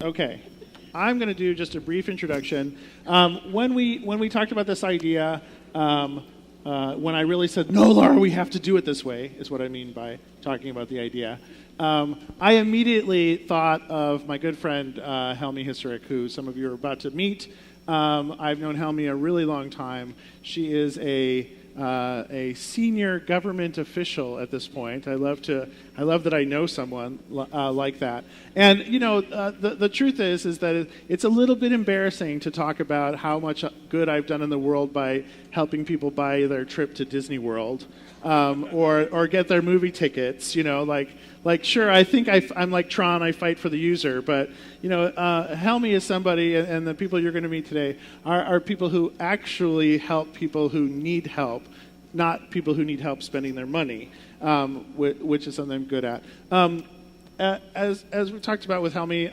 Okay, I'm going to do just a brief introduction. When we talked about this idea, when I really said, no, Laura, we have to do it this way, is what I mean by talking about the idea. I immediately thought of my good friend, Helmi Hisserich, who some of you are about to meet. I've known Helmi a really long time. She is a senior government official at this point. I love that I know someone like that. And the truth is that it's a little bit embarrassing to talk about how much good I've done in the world by helping people buy their trip to Disney World, or get their movie tickets. Like sure, I think I'm like Tron. I fight for the user, but Helmi is somebody, and the people you're going to meet today are people who actually help people who need help, not people who need help spending their money, which is something I'm good at. As we talked about with Helmi,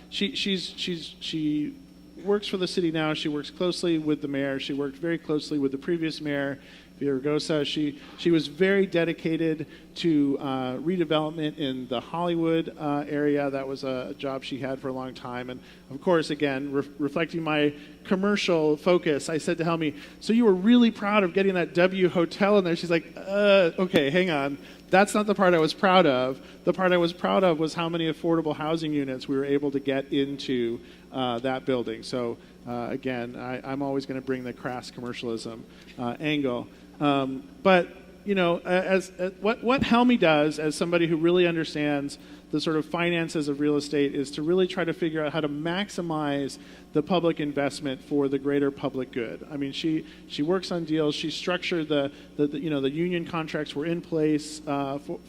she works for the city now. She works closely with the mayor. She worked very closely with the previous mayor, Villaraigosa. She was very dedicated to redevelopment in the Hollywood area. That was a job she had for a long time. And of course, again, reflecting my commercial focus, I said to Helmi, so you were really proud of getting that W hotel in there? She's like, okay, hang on. That's not the part I was proud of. The part I was proud of was how many affordable housing units we were able to get into that building. So again, I'm always going to bring the crass commercialism angle. But as what Helmi does, as somebody who really understands the sort of finances of real estate, is to really try to figure out how to maximize the public investment for the greater public good. I mean, she works on deals. She structured the union contracts were in place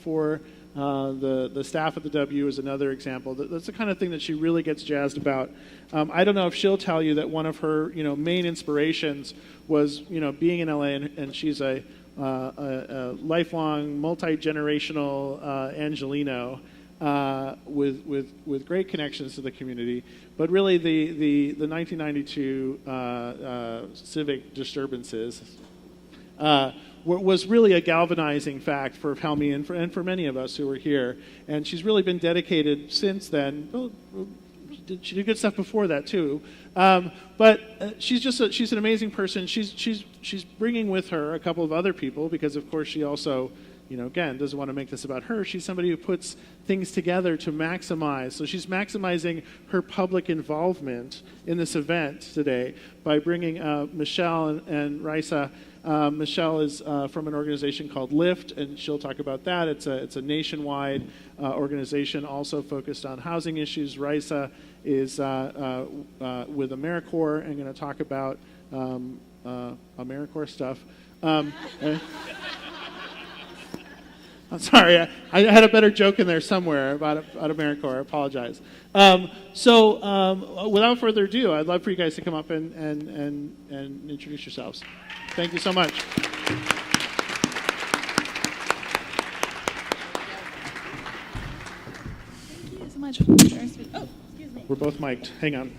for the staff at the W is another example. That's the kind of thing that she really gets jazzed about. I don't know if she'll tell you that one of her main inspirations was being in LA, and she's a lifelong multi-generational Angelino with great connections to the community. But really the 1992 civic disturbances was really a galvanizing fact for Helmi and for many of us who were here. And she's really been dedicated since then. Well, she did good stuff before that too. But she's an amazing person. She's bringing with her a couple of other people because, of course, she also, again, doesn't want to make this about her. She's somebody who puts things together to maximize. So she's maximizing her public involvement in this event today by bringing Michelle and Raisa. Michelle is from an organization called LIFT, and she'll talk about that. It's a nationwide organization also focused on housing issues. Raisa is with AmeriCorps and going to talk about AmeriCorps stuff. I'm sorry, I had a better joke in there somewhere about AmeriCorps. I apologize. So without further ado, I'd love for you guys to come up and introduce yourselves. Thank you so much. Thank you so much. Oh, excuse me. We're both mic'd. Hang on.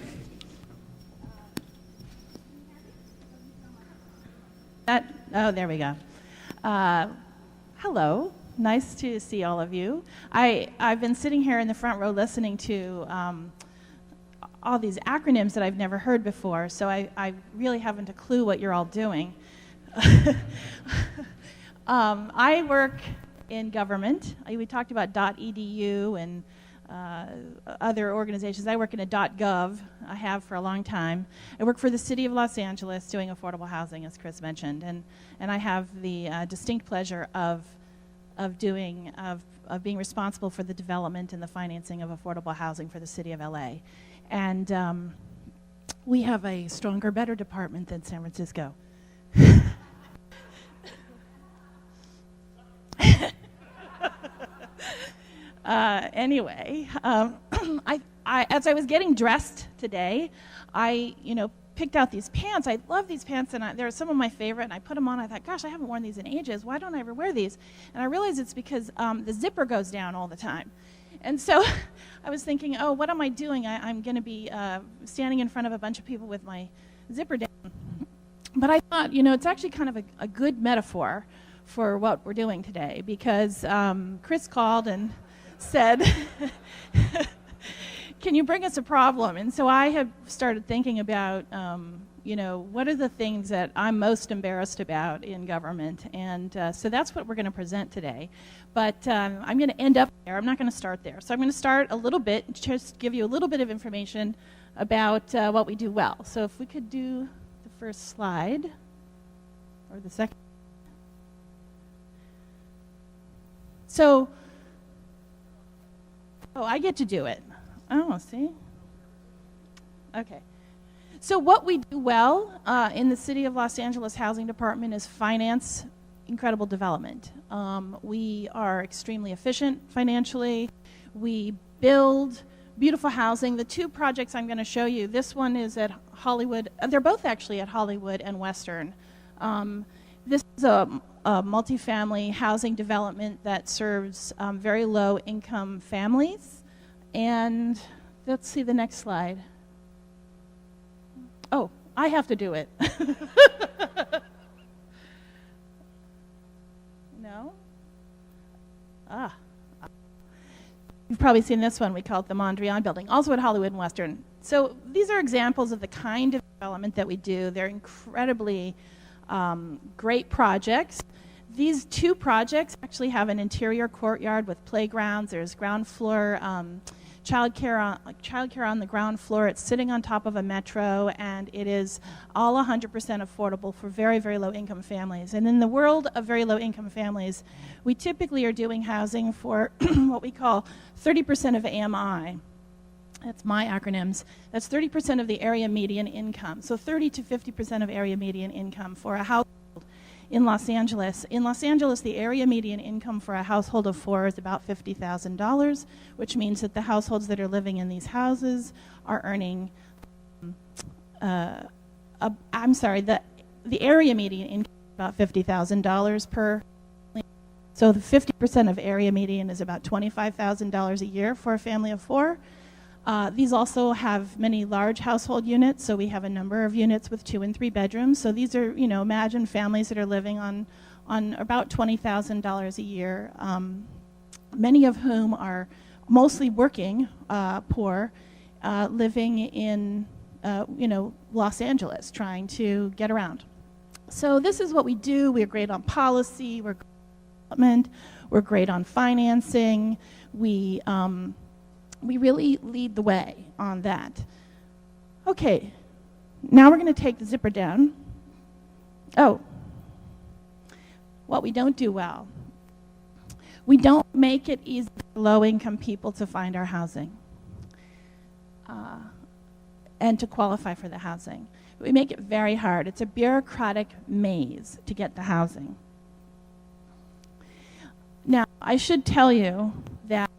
There we go. Hello. Nice to see all of you. I've been sitting here in the front row listening to all these acronyms that I've never heard before, so I really haven't a clue what you're all doing. I work in government. We talked about .edu and other organizations. I work in a .gov. I have for a long time. I work for the City of Los Angeles doing affordable housing, as Chris mentioned, and I have the distinct pleasure of being responsible for the development and the financing of affordable housing for the City of LA. And we have a stronger, better department than San Francisco. Anyway, as I was getting dressed today, I picked out these pants. I love these pants, and they're some of my favorite, and I put them on. I thought, gosh, I haven't worn these in ages. Why don't I ever wear these? And I realized it's because the zipper goes down all the time. And so I was thinking, oh, what am I doing? I'm going to be standing in front of a bunch of people with my zipper down. But I thought, it's actually kind of a good metaphor for what we're doing today, because Chris called and said, can you bring us a problem? And so I have started thinking about, what are the things that I'm most embarrassed about in government? And so that's what we're going to present today. But I'm going to end up there. I'm not going to start there. So I'm going to start a little bit, just give you a little bit of information about what we do well. So if we could do the first slide, or the second. So, I get to do it. Oh, see? Okay. So what we do well in the City of Los Angeles Housing Department is finance incredible development. We are extremely efficient financially. We build beautiful housing. The two projects I'm going to show you, this one is at Hollywood. They're both actually at Hollywood and Western. This is a multifamily housing development that serves very low-income families. And let's see the next slide. Oh, I have to do it. No? You've probably seen this one. We call it the Mondrian Building, also at Hollywood and Western. So these are examples of the kind of development that we do. They're incredibly great projects. These two projects actually have an interior courtyard with playgrounds. There's ground floor childcare on the ground floor. It's sitting on top of a metro, and it is all 100% affordable for very, very low-income families. And in the world of very low-income families, we typically are doing housing for what we call 30% of AMI. That's my acronyms. That's 30% of the area median income. So 30 to 50% of area median income for a household in Los Angeles. In Los Angeles, the area median income for a household of four is about $50,000, which means that the households that are living in these houses are earning, the area median income is about $50,000 per. So the 50% of area median is about $25,000 a year for a family of four. These also have many large household units, so we have a number of units with 2 and 3 bedrooms. So these are, imagine families that are living on about $20,000 a year, many of whom are mostly working poor, living in, Los Angeles, trying to get around. So this is what we do. We're great on policy, we're great on development, we're great on financing. We really lead the way on that. Okay, now we're going to take the zipper down. Oh, what we don't do well. We don't make it easy for low-income people to find our housing and to qualify for the housing. We make it very hard. It's a bureaucratic maze to get the housing. Now, I should tell you that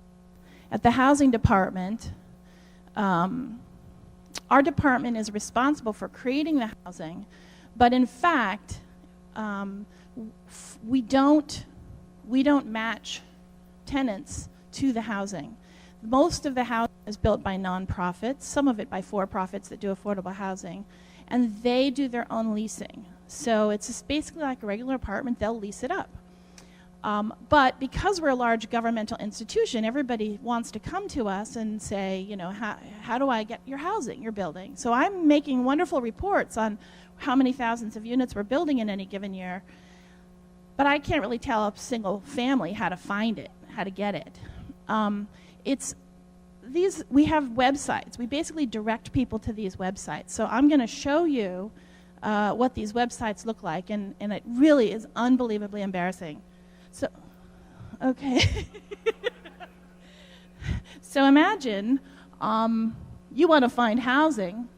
at the housing department, our department is responsible for creating the housing, but in fact, we don't match tenants to the housing. Most of the housing is built by nonprofits, some of it by for-profits that do affordable housing, and they do their own leasing. So it's just basically like a regular apartment. They'll lease it up. But because we're a large governmental institution, everybody wants to come to us and say, how do I get your housing you're building? So I'm making wonderful reports on how many thousands of units we're building in any given year, but I can't really tell a single family how to find it, how to get it. We have websites. We basically direct people to these websites. So I'm going to show you what these websites look like, and it really is unbelievably embarrassing. So, okay. So imagine you want to find housing.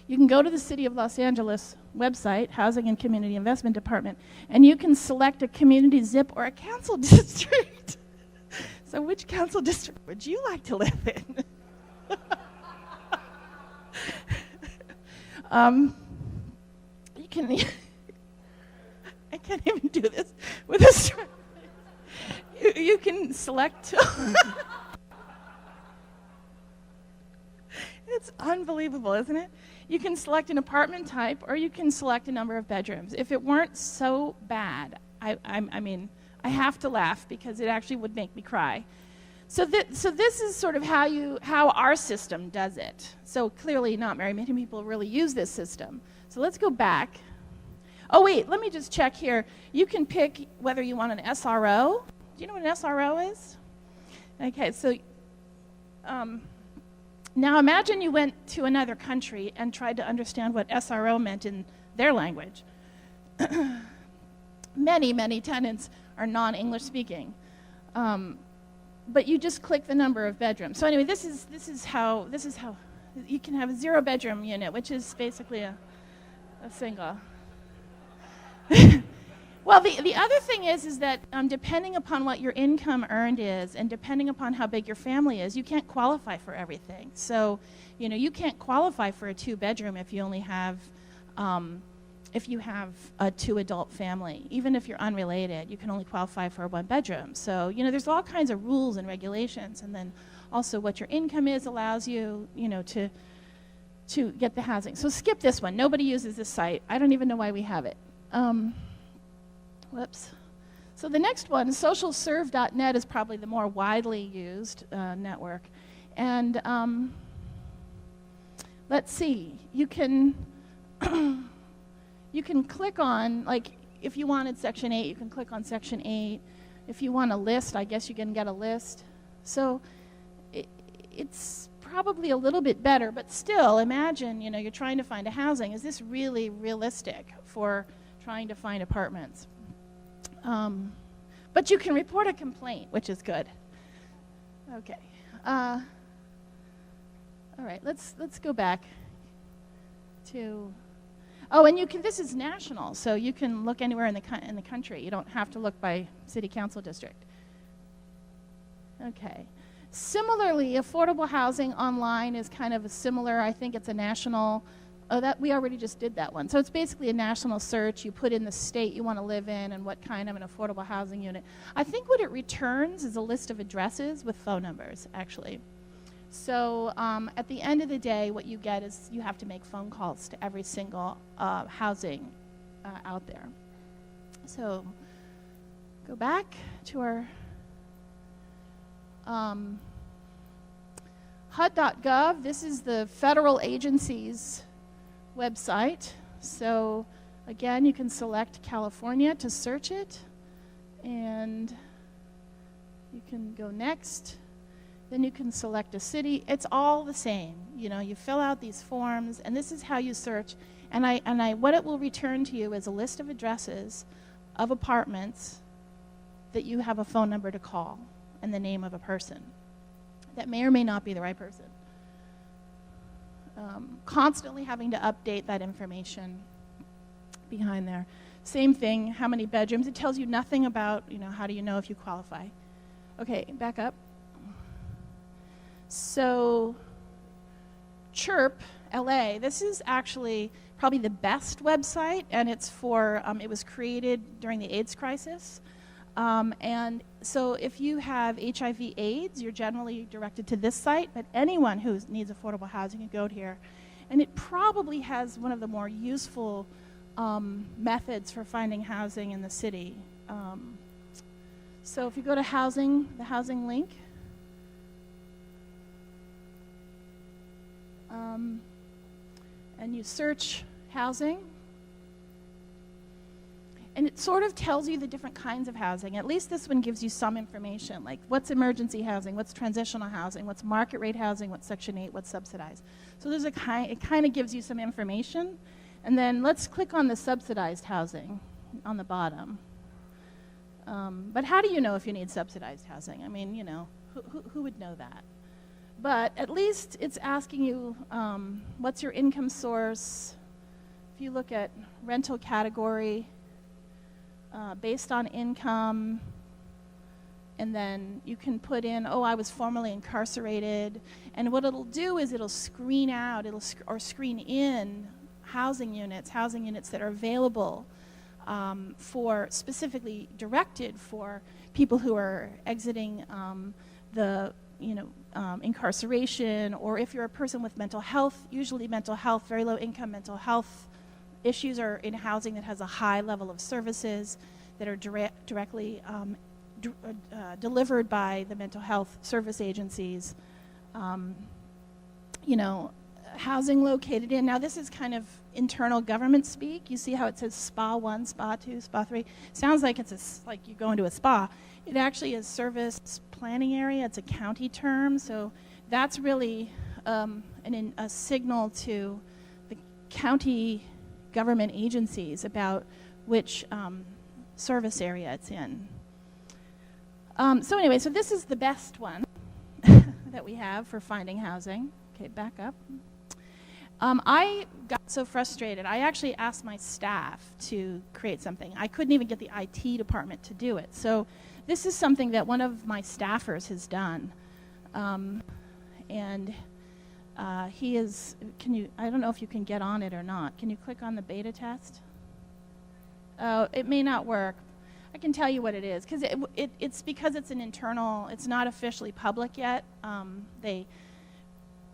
You can go to the City of Los Angeles website, Housing and Community Investment Department, and you can select a community zip or a council district. So which council district would you like to live in? You can... I can't even do this with a straight. You can select. It's unbelievable, isn't it? You can select an apartment type, or you can select a number of bedrooms. If it weren't so bad, I mean, I have to laugh because it actually would make me cry. So this is sort of how our system does it. So clearly not very many people really use this system. So let's go back. Oh wait, let me just check here. You can pick whether you want an SRO. Do you know what an SRO is? Okay, so now imagine you went to another country and tried to understand what SRO meant in their language. Many tenants are non-English speaking. But you just click the number of bedrooms. So anyway, this is how you can have a 0-bedroom unit, which is basically a single. Well, the other thing is that depending upon what your income earned is, and depending upon how big your family is, you can't qualify for everything. So, you can't qualify for a 2-bedroom if you only have, if you have a 2-adult family. Even if you're unrelated, you can only qualify for a 1-bedroom. So, there's all kinds of rules and regulations, and then also what your income is allows you, to get the housing. So skip this one. Nobody uses this site. I don't even know why we have it. Whoops. So the next one, socialserve.net, is probably the more widely used network. And let's see. You can click on, like, if you wanted Section 8, you can click on Section 8. If you want a list, I guess you can get a list. So it's probably a little bit better, but still, imagine, you're trying to find a housing. Is this really realistic for trying to find apartments? But you can report a complaint, which is good. Okay. All right, let's go back to, and you can, this is national, so you can look anywhere in the country. You don't have to look by city council district. Okay. Similarly, affordable housing online is kind of a similar, I think it's a national, that we already just did that one. So it's basically a national search. You put in the state you want to live in and what kind of an affordable housing unit. I think what it returns is a list of addresses with phone numbers, actually. So at the end of the day, what you get is you have to make phone calls to every single housing out there. So go back to our HUD.gov. This is the federal agency's website. So again, you can select California to search it, and you can go next. Then you can select a city. It's all the same. You fill out these forms, and this is how you search. And what it will return to you is a list of addresses of apartments that you have a phone number to call and the name of a person. That may or may not be the right person. Constantly having to update that information behind there. Same thing, how many bedrooms. It tells you nothing about, how do you know if you qualify. Okay, back up. So, Chirp, LA, this is actually probably the best website, and it's for, it was created during the AIDS crisis. And so if you have HIV/AIDS, you're generally directed to this site, but anyone who needs affordable housing can go here. And it probably has one of the more useful methods for finding housing in the city. So if you go to housing, the housing link, and you search housing, and it sort of tells you the different kinds of housing. At least this one gives you some information, like what's emergency housing, what's transitional housing, what's market rate housing, what's Section 8, what's subsidized. So there's it kind of gives you some information. And then let's click on the subsidized housing on the bottom. But how do you know if you need subsidized housing? I mean, who would know that? But at least it's asking you, what's your income source? If you look at rental category, based on income, and then you can put in, I was formerly incarcerated, and what it'll do is it'll screen out, or screen in housing units that are available for, specifically directed for people who are exiting the incarceration, or if you're a person with mental health, usually mental health, very low income mental health issues are in housing that has a high level of services that are directly delivered by the mental health service agencies. You know, housing located in, now this is kind of internal government speak. You see how it says SPA 1, SPA 2, SPA 3? Sounds like it's like you go into a spa. It actually is service planning area. It's a county term, so that's really a signal to the county government agencies about which service area it's in. So anyway, so this is the best one that we have for finding housing. Okay, back up. I got so frustrated, I actually asked my staff to create something. I couldn't even get the IT department to do it. So this is something that one of my staffers has done. He is, I don't know if you can get on it or not. Can you click on the beta test? Oh, it may not work. I can tell you what it is, because it's because it's an internal, it's not officially public yet.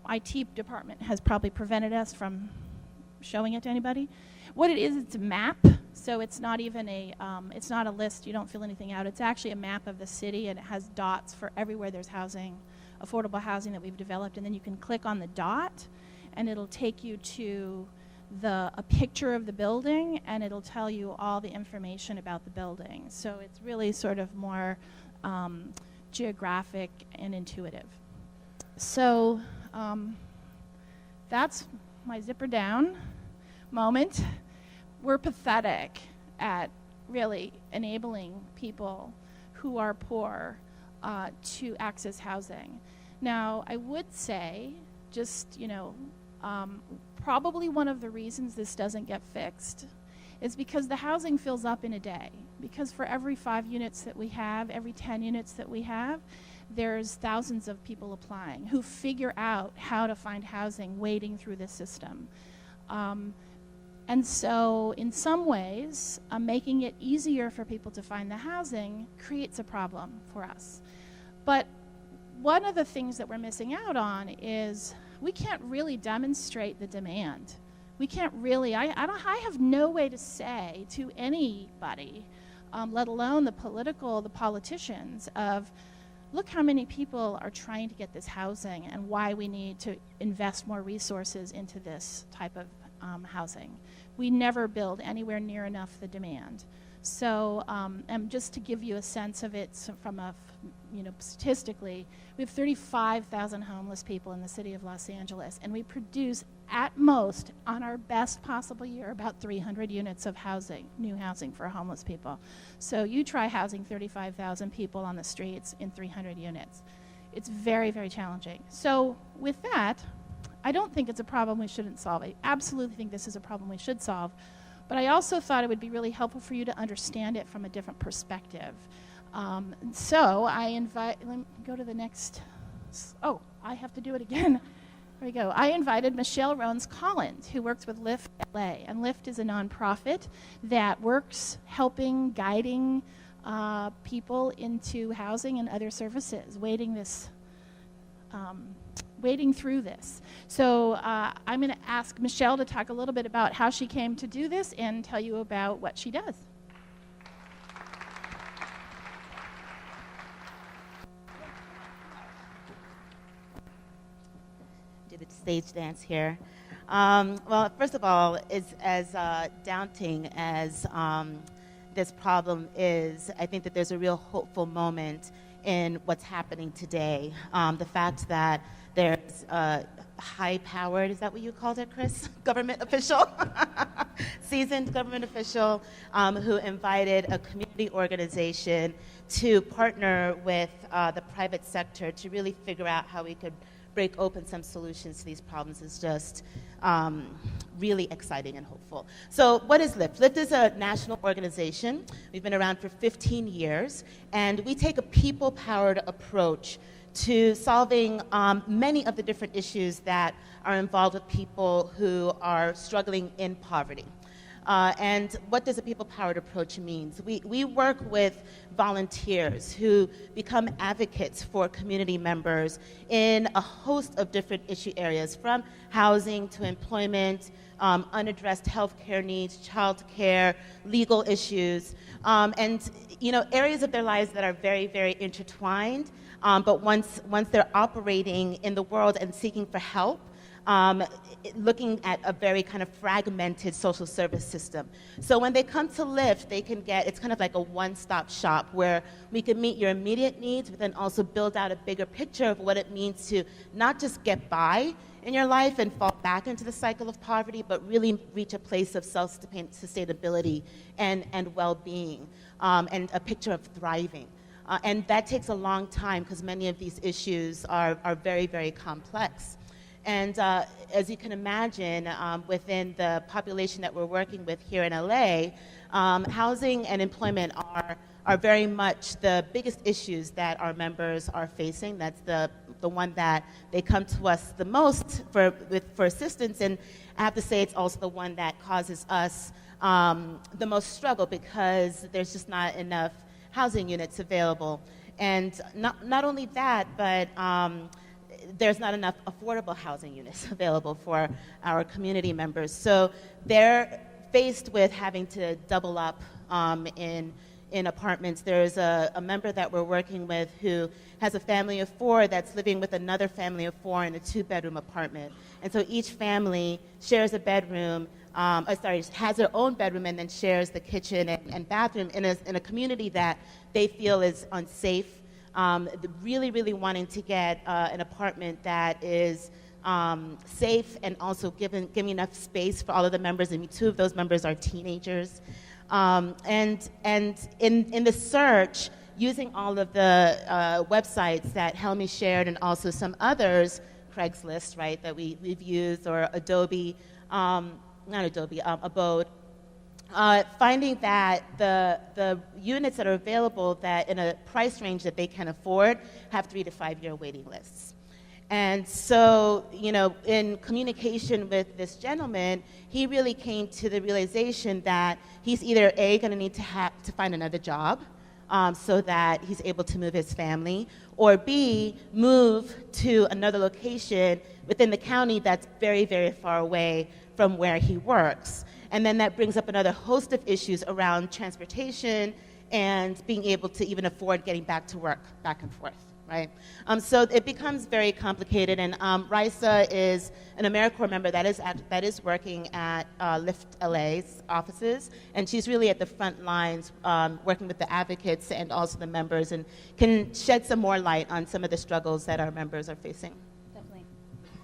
IT department has probably prevented us from showing it to anybody. What it is, it's a map, so it's not even it's not a list, you don't fill anything out. It's actually a map of the city, and it has dots for everywhere there's housing, affordable housing that we've developed, and then you can click on the dot, and it'll take you to a picture of the building, and it'll tell you all the information about the building. So it's really sort of more geographic and intuitive. So that's my zipper down moment. We're pathetic at really enabling people who are poor to access housing. Now, I would say, just, you know, probably one of the reasons this doesn't get fixed is because the housing fills up in a day. Because for every 5 units that we have, every 10 units that we have, there's thousands of people applying who figure out how to find housing wading through this system. And so in some ways, making it easier for people to find the housing creates a problem for us. But one of the things that we're missing out on is we can't really demonstrate the demand. We can't really, I have no way to say to anybody, let alone the politicians, of look how many people are trying to get this housing and why we need to invest more resources into this type of housing. We never build anywhere near enough the demand. So, and just to give you a sense of it, so from a, statistically, we have 35,000 homeless people in the city of Los Angeles, and we produce at most, on our best possible year, about 300 units of housing, new housing for homeless people. So you try housing 35,000 people on the streets in 300 units. It's very, very challenging. So with that, I don't think it's a problem we shouldn't solve. I absolutely think this is a problem we should solve. But I also thought it would be really helpful for you to understand it from a different perspective. So I invite, let me go to the next, I have to do it again. There we go. I invited Michelle Rones-Collins, who works with LIFT LA. And LIFT is a nonprofit that works helping, guiding people into housing and other services, wading through this. So I'm going to ask Michelle to talk a little bit about how she came to do this and tell you about what she does. Do the stage dance here. Well, first of all, as daunting as this problem is, I think that there's a real hopeful moment in what's happening today. The fact that there's a high-powered, is that what you called it, Chris? Government official, seasoned government official who invited a community organization to partner with the private sector to really figure out how we could break open some solutions to these problems is just really exciting and hopeful. So what is LIFT? LIFT is a national organization. We've been around for 15 years, and we take a people-powered approach to solving many of the different issues that are involved with people who are struggling in poverty. And what does a people-powered approach mean? We work with volunteers who become advocates for community members in a host of different issue areas, from housing to employment, unaddressed healthcare needs, childcare, legal issues, and areas of their lives that are very, very intertwined. But once they're operating in the world and seeking for help, looking at a very kind of fragmented social service system. So when they come to Lyft, it's kind of like a one-stop shop where we can meet your immediate needs, but then also build out a bigger picture of what it means to not just get by in your life and fall back into the cycle of poverty, but really reach a place of self-sustainability and well-being, and a picture of thriving. And that takes a long time because many of these issues are very, very complex. And as you can imagine, within the population that we're working with here in LA, housing and employment are very much the biggest issues that our members are facing. That's the one that they come to us the most for assistance. And I have to say it's also the one that causes us the most struggle because there's just not enough housing units available. And not only that, but there's not enough affordable housing units available for our community members. So they're faced with having to double up in apartments. There's a member that we're working with who has a family of 4 that's living with another family of 4 in a 2-bedroom apartment. And so each family shares a bedroom, has their own bedroom and then shares the kitchen and bathroom in a community that they feel is unsafe. Really, really wanting to get an apartment that is safe and also giving enough space for all of the members, and 2 of those members are teenagers. And in the search, using all of the websites that Helmi shared and also some others, Craigslist, right, that we've used, or Adobe, Abode, finding that the units that are available that in a price range that they can afford have 3 to 5 year waiting lists. And so, in communication with this gentleman, he really came to the realization that he's either A, going to need to find another job so that he's able to move his family, or B, move to another location within the county that's very, very far away from where he works. And then that brings up another host of issues around transportation and being able to even afford getting back to work, back and forth, right? So it becomes very complicated. And Raisa is an AmeriCorps member that is working at Lyft LA's offices, and she's really at the front lines working with the advocates and also the members, and can shed some more light on some of the struggles that our members are facing. Definitely.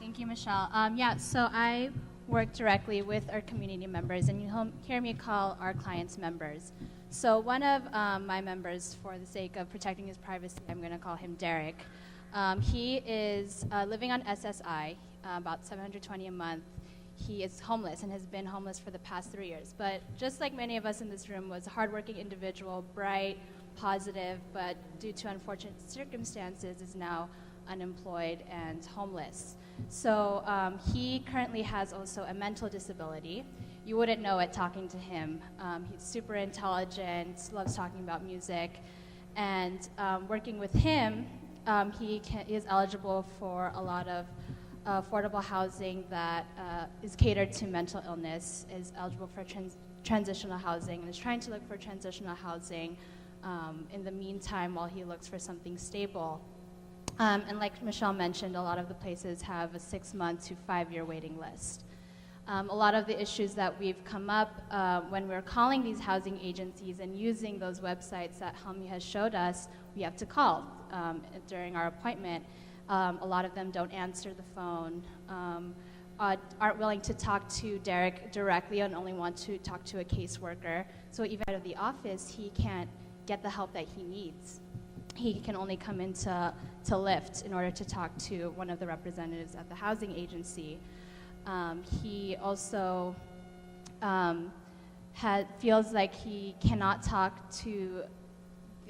Thank you, Michelle. So I work directly with our community members, and you hear me call our clients members. So one of my members, for the sake of protecting his privacy, I'm going to call him Derek. He is living on SSI, about $720 a month. He is homeless and has been homeless for the past 3 years. But just like many of us in this room, was a hardworking individual, bright, positive, but due to unfortunate circumstances is now unemployed and homeless. So he currently has also a mental disability. You wouldn't know it talking to him. He's super intelligent, loves talking about music, and working with him, he is eligible for a lot of affordable housing that is catered to mental illness, is eligible for transitional housing, and is trying to look for transitional housing in the meantime while he looks for something stable. And like Michelle mentioned, a lot of the places have a 6-month to 5-year waiting list. A lot of the issues that we've come up when we're calling these housing agencies and using those websites that Helmi has showed us, we have to call during our appointment. A lot of them don't answer the phone, aren't willing to talk to Derek directly and only want to talk to a caseworker. So even out of the office, he can't get the help that he needs. He can only come into Lyft in order to talk to one of the representatives at the housing agency. He also feels like he cannot talk to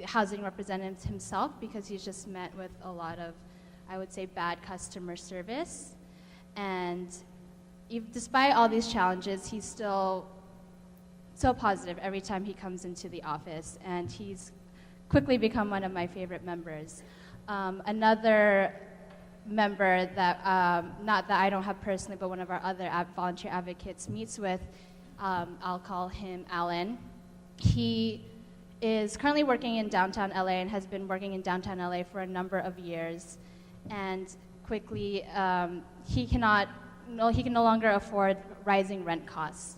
housing representatives himself because he's just met with a lot of, I would say, bad customer service. And despite all these challenges, he still so positive every time he comes into the office, and he's quickly become one of my favorite members. Another member that, not that I don't have personally, but one of our other volunteer advocates meets with, I'll call him Alan. He is currently working in downtown LA and has been working in downtown LA for a number of years. And quickly, he can no longer afford rising rent costs.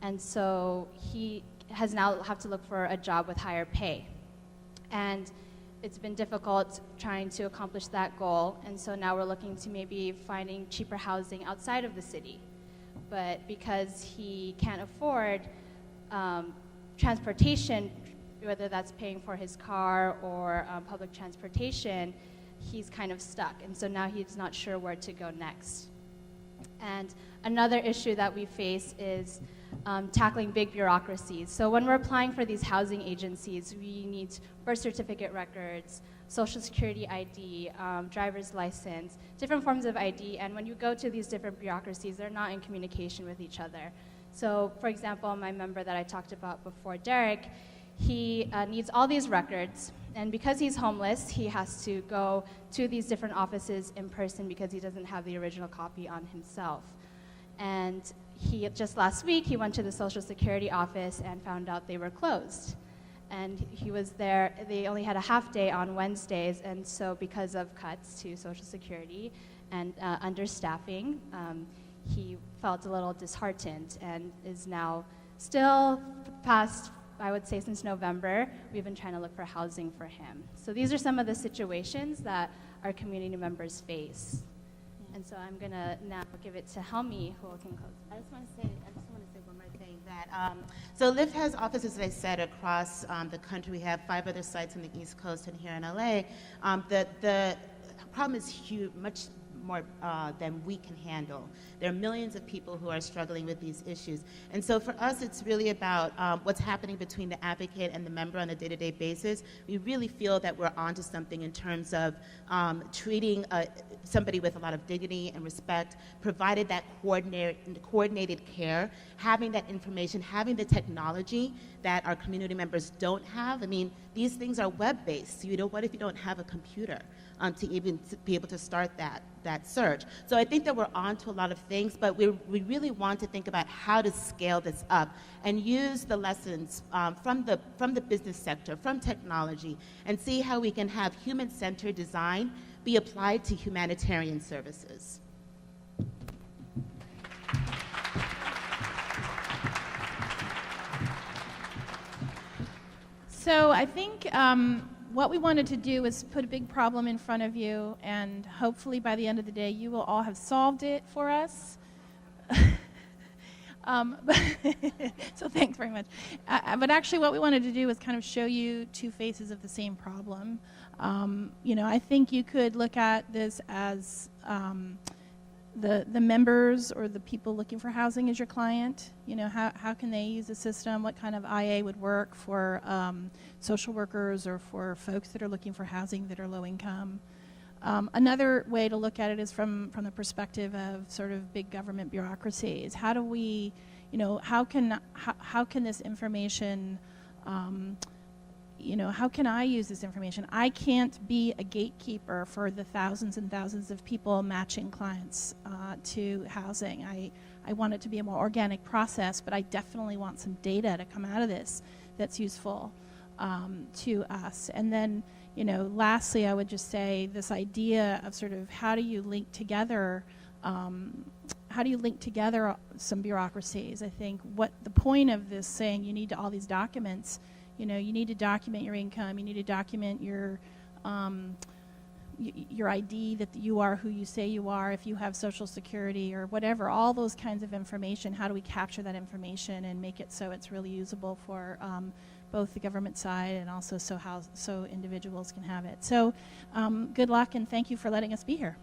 And so he has now have to look for a job with higher pay. And it's been difficult trying to accomplish that goal, and so now we're looking to maybe finding cheaper housing outside of the city. But because he can't afford transportation, whether that's paying for his car or public transportation, he's kind of stuck, and so now he's not sure where to go next. And another issue that we face is tackling big bureaucracies. So when we're applying for these housing agencies, we need birth certificate records, social security ID, driver's license, different forms of ID, and when you go to these different bureaucracies, they're not in communication with each other. So for example, my member that I talked about before, Derek, he needs all these records, and because he's homeless, he has to go to these different offices in person because he doesn't have the original copy on himself. And just last week, he went to the Social Security office and found out they were closed. And he was there, they only had a half day on Wednesdays, and so because of cuts to Social Security and understaffing, he felt a little disheartened and is now still past, I would say since November, we've been trying to look for housing for him. So these are some of the situations that our community members face. And so I'm gonna now give it to Helmi, who can close. I just want to say one more thing. That so Lyft has offices, as I said, across the country. We have 5 other sites on the East Coast and here in LA. The problem is huge, much more than we can handle. There are millions of people who are struggling with these issues. And so for us, it's really about what's happening between the advocate and the member on a day-to-day basis. We really feel that we're onto something in terms of treating somebody with a lot of dignity and respect, provided that coordinated care, having that information, having the technology that our community members don't have. I mean, these things are web-based. You know, what if you don't have a computer to even be able to start that search? So I think that we're on to a lot of things, but we really want to think about how to scale this up and use the lessons from the business sector, from technology, and see how we can have human-centered design be applied to humanitarian services. So I think what we wanted to do was put a big problem in front of you, and hopefully by the end of the day you will all have solved it for us. So thanks very much. But actually what we wanted to do was kind of show you 2 faces of the same problem. I think you could look at this as the members or the people looking for housing as your client. How can they use the system? What kind of IA would work for social workers or for folks that are looking for housing that are low income? Another way to look at it is from the perspective of sort of big government bureaucracies. How do we, how can this information, how can I use this information? I can't be a gatekeeper for the thousands and thousands of people matching clients to housing. I want it to be a more organic process, but I definitely want some data to come out of this that's useful to us. And then, lastly, I would just say this idea of sort of how do you link together some bureaucracies? I think what the point of this saying you need all these documents, you need to document your income, you need to document your ID that you are who you say you are, if you have Social Security or whatever, all those kinds of information. How do we capture that information and make it so it's really usable for both the government side and also so individuals can have it. So good luck, and thank you for letting us be here.